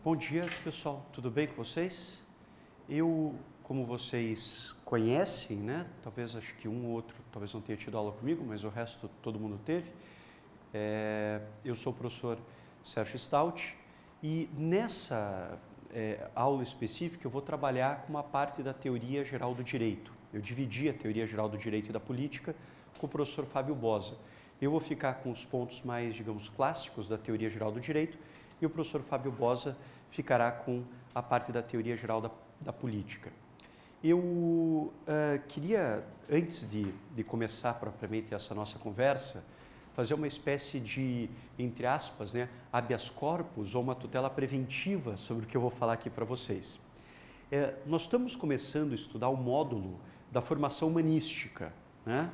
Bom dia, pessoal. Tudo bem com vocês? Eu, como vocês conhecem, né? Talvez acho que um ou outro talvez não tenha tido aula comigo, mas o resto todo mundo teve. Eu sou o professor Sérgio Stout e nessa aula específica eu vou trabalhar com uma parte da teoria geral do direito. Eu dividi a teoria geral do direito e da política com o professor Fábio Bosa. Eu vou ficar com os pontos mais, digamos, clássicos da teoria geral do direito e o professor Fábio Bosa ficará com a parte da teoria geral da política. Eu queria, antes de começar propriamente essa nossa conversa, fazer uma espécie de, entre aspas, né, habeas corpus ou uma tutela preventiva sobre o que eu vou falar aqui para vocês. Nós estamos começando a estudar o módulo da formação humanística, né?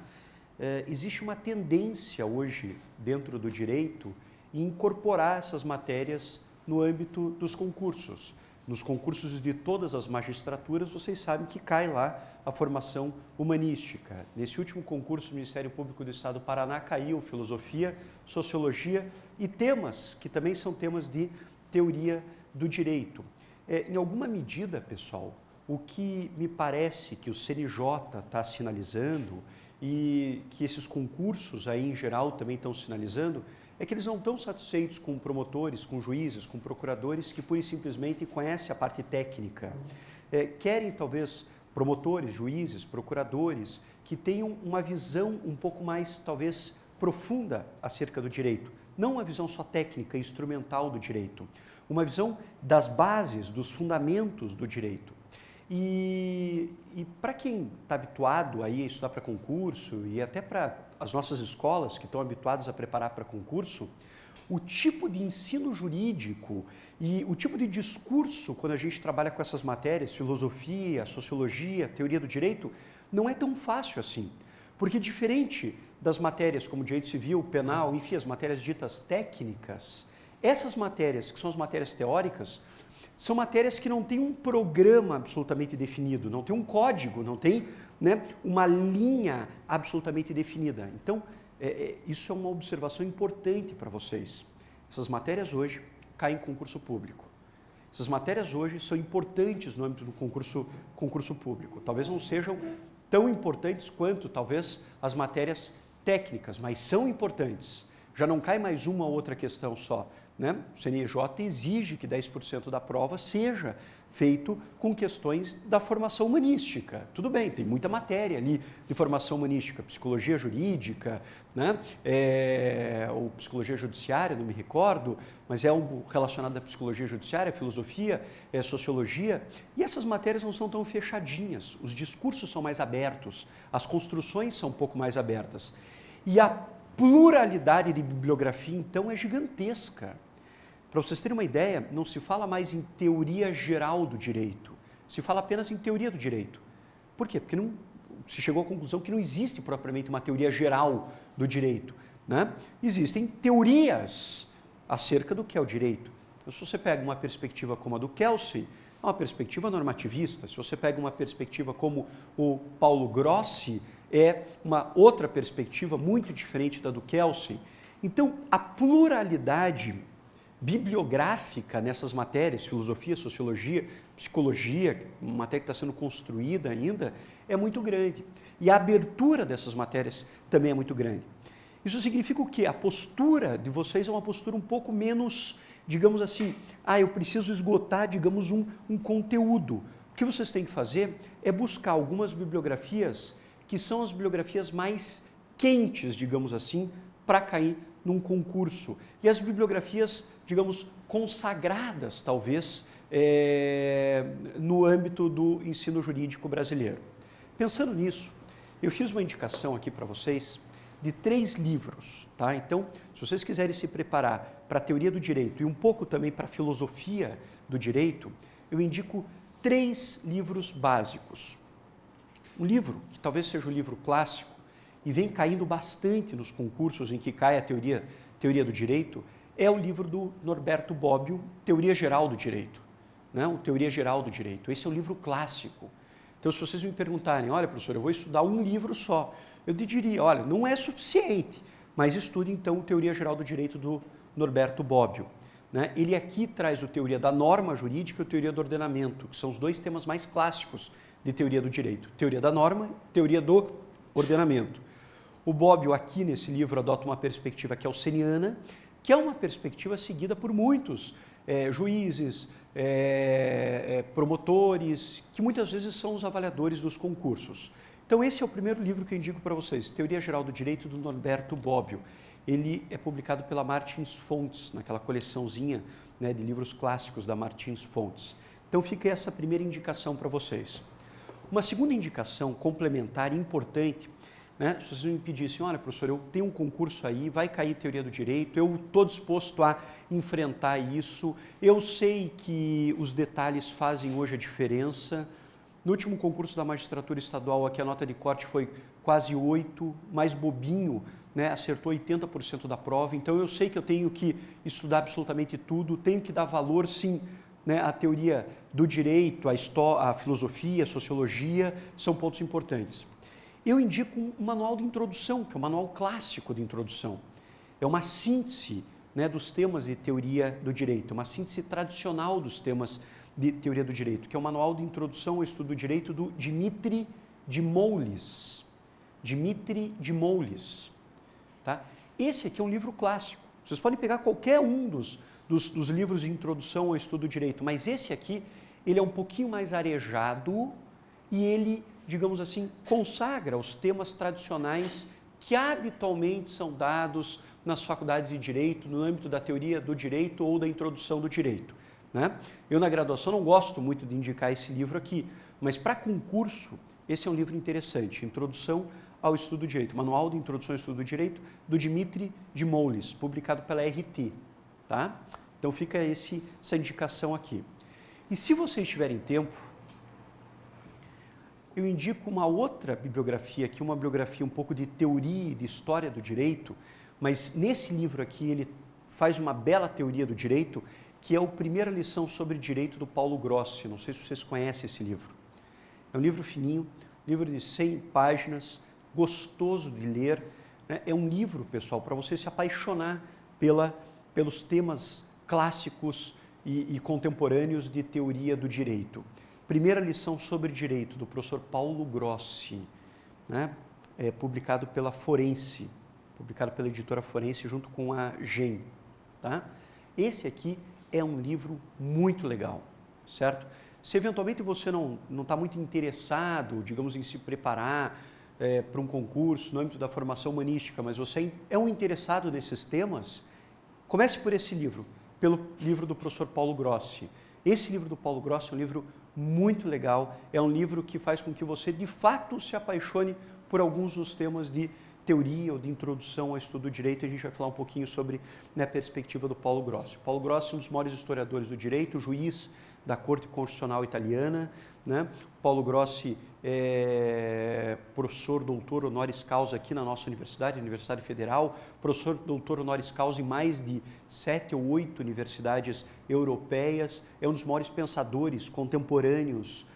Existe uma tendência hoje dentro do direito em incorporar essas matérias no âmbito dos concursos. Nos concursos de todas as magistraturas, vocês sabem que cai lá a formação humanística. Nesse último concurso do Ministério Público do Estado do Paraná caiu filosofia, sociologia e temas que também são temas de teoria do direito. Em alguma medida, pessoal, o que me parece que o CNJ está sinalizando e que esses concursos aí em geral também estão sinalizando é que eles não estão satisfeitos com promotores, com juízes, com procuradores que pura e simplesmente conhecem a parte técnica. Querem talvez promotores, juízes, procuradores que tenham uma visão um pouco mais talvez profunda acerca do direito. Não uma visão só técnica, instrumental do direito. Uma visão das bases, dos fundamentos do direito. E para quem está habituado aí a estudar para concurso e até para as nossas escolas que estão habituadas a preparar para concurso, o tipo de ensino jurídico e o tipo de discurso quando a gente trabalha com essas matérias, filosofia, sociologia, teoria do direito, não é tão fácil assim. Porque diferente das matérias como direito civil, penal, enfim, as matérias ditas técnicas, essas matérias que são as matérias teóricas, são matérias que não têm um programa absolutamente definido, não tem um código, não tem, né, uma linha absolutamente definida. Então, isso é uma observação importante para vocês. Essas matérias hoje caem em concurso público. Essas matérias hoje são importantes no âmbito do concurso público. Talvez não sejam tão importantes quanto, talvez, as matérias técnicas, mas são importantes. Já não cai mais uma ou outra questão só. Né? O CNJ exige que 10% da prova seja feito com questões da formação humanística. Tudo bem, tem muita matéria ali de formação humanística, psicologia jurídica, né? Ou psicologia judiciária, não me recordo, mas é algo relacionado à psicologia judiciária, filosofia, sociologia. E essas matérias não são tão fechadinhas, os discursos são mais abertos, as construções são um pouco mais abertas. E a pluralidade de bibliografia, então, é gigantesca. Para vocês terem uma ideia, não se fala mais em teoria geral do direito, se fala apenas em teoria do direito. Por quê? Porque não, se chegou à conclusão que não existe propriamente uma teoria geral do direito, né? Existem teorias acerca do que é o direito. Então, se você pega uma perspectiva como a do Kelsey, é uma perspectiva normativista. Se você pega uma perspectiva como o Paulo Grossi, é uma outra perspectiva muito diferente da do Kelsey. Então, a pluralidade bibliográfica nessas matérias, filosofia, sociologia, psicologia, uma matéria que está sendo construída ainda, é muito grande. E a abertura dessas matérias também é muito grande. Isso significa o quê? A postura de vocês é uma postura um pouco menos, digamos assim, eu preciso esgotar, digamos, um conteúdo. O que vocês têm que fazer é buscar algumas bibliografias que são as bibliografias mais quentes, digamos assim, para cair num concurso. E as bibliografias, digamos, consagradas, talvez, no âmbito do ensino jurídico brasileiro. Pensando nisso, eu fiz uma indicação aqui para vocês de 3 livros, tá? Então, se vocês quiserem se preparar para a teoria do direito e um pouco também para a filosofia do direito, eu indico 3 livros básicos. Um livro, que talvez seja um livro clássico, e vem caindo bastante nos concursos em que cai a teoria do direito, é o livro do Norberto Bobbio, Teoria Geral do Direito. Né? O Teoria Geral do Direito. Esse é um livro clássico. Então, se vocês me perguntarem, olha, professor, eu vou estudar um livro só, eu te diria, olha, não é suficiente, mas estude então Teoria Geral do Direito do Norberto Bobbio. né? Ele aqui traz a teoria da norma jurídica e a teoria do ordenamento, que são os dois temas mais clássicos de teoria do direito. Teoria da norma, teoria do ordenamento. O Bobbio aqui nesse livro adota uma perspectiva kelseniana, que é uma perspectiva seguida por muitos juízes, promotores, que muitas vezes são os avaliadores dos concursos. Então esse é o primeiro livro que eu indico para vocês, Teoria Geral do Direito, do Norberto Bobbio. Ele é publicado pela Martins Fontes, naquela coleçãozinha, né, de livros clássicos da Martins Fontes. Então fica essa primeira indicação para vocês. Uma segunda indicação complementar importante, né, se vocês me pedissem, olha professor, eu tenho um concurso aí, vai cair teoria do direito, eu estou disposto a enfrentar isso, eu sei que os detalhes fazem hoje a diferença. No último concurso da magistratura estadual, aqui a nota de corte foi quase 8, mais bobinho, né, acertou 80% da prova, então eu sei que eu tenho que estudar absolutamente tudo, tenho que dar valor sim, né, à teoria do direito, à filosofia, a sociologia, são pontos importantes. Eu indico um manual de introdução, que é um manual clássico de introdução. É uma síntese, né, dos temas de teoria do direito, uma síntese tradicional dos temas de teoria do direito, que é o manual de introdução ao estudo do direito do Dimitri de Moulis. Dimitri de Moulis. Tá? Esse aqui é um livro clássico. Vocês podem pegar qualquer um dos livros de introdução ao estudo do direito, mas esse aqui, ele é um pouquinho mais arejado e ele, digamos assim, consagra os temas tradicionais que habitualmente são dados nas faculdades de direito, no âmbito da teoria do direito ou da introdução do direito. Né? Eu, na graduação, não gosto muito de indicar esse livro aqui, mas para concurso, esse é um livro interessante, Introdução ao Estudo do Direito, Manual de Introdução ao Estudo do Direito, do Dimitri de Moulis, publicado pela RT. Tá? Então fica essa indicação aqui. E se vocês tiverem tempo, eu indico uma outra bibliografia aqui, uma bibliografia um pouco de teoria e de história do direito, mas nesse livro aqui ele faz uma bela teoria do direito, que é a primeira lição sobre direito do Paulo Grossi. Não sei se vocês conhecem esse livro. É um livro fininho, livro de 100 páginas, gostoso de ler. Né? É um livro, pessoal, para você se apaixonar pelos temas clássicos e contemporâneos de teoria do direito. Primeira lição sobre direito, do professor Paulo Grossi, né? É publicado pela Forense, publicado pela editora Forense junto com a GEM. Tá? Esse aqui é um livro muito legal, certo? Se eventualmente você não está muito interessado, digamos, em se preparar para um concurso no âmbito da formação humanística, mas você é um interessado nesses temas, comece por esse livro, pelo livro do professor Paulo Grossi. Esse livro do Paulo Grossi é um livro muito legal, é um livro que faz com que você, de fato, se apaixone por alguns dos temas de teoria ou de introdução ao estudo do direito. A gente vai falar um pouquinho sobre, né, a perspectiva do Paulo Grossi. Paulo Grossi é um dos maiores historiadores do direito, juiz da Corte Constitucional Italiana, né? Paulo Grossi é professor doutor honoris causa aqui na nossa universidade, Universidade Federal, professor doutor honoris causa em mais de 7 ou 8 universidades europeias, é um dos maiores pensadores contemporâneos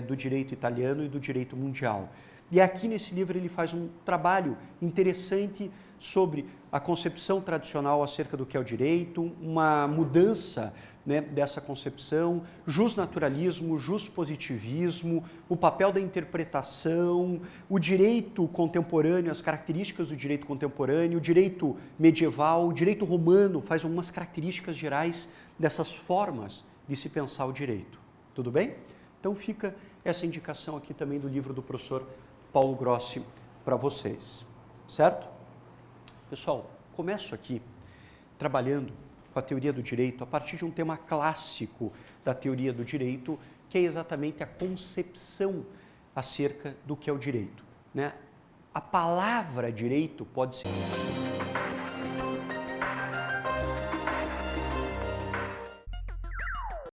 do direito italiano e do direito mundial. E aqui nesse livro ele faz um trabalho interessante sobre a concepção tradicional acerca do que é o direito, uma mudança, né, dessa concepção, justnaturalismo, justpositivismo, o papel da interpretação, o direito contemporâneo, as características do direito contemporâneo, o direito medieval, o direito romano, faz algumas características gerais dessas formas de se pensar o direito. Tudo bem? Então fica essa indicação aqui também do livro do professor Paulo Grossi para vocês, certo? Pessoal, começo aqui trabalhando com a teoria do direito a partir de um tema clássico da teoria do direito, que é exatamente a concepção acerca do que é o direito, né? A palavra direito pode ser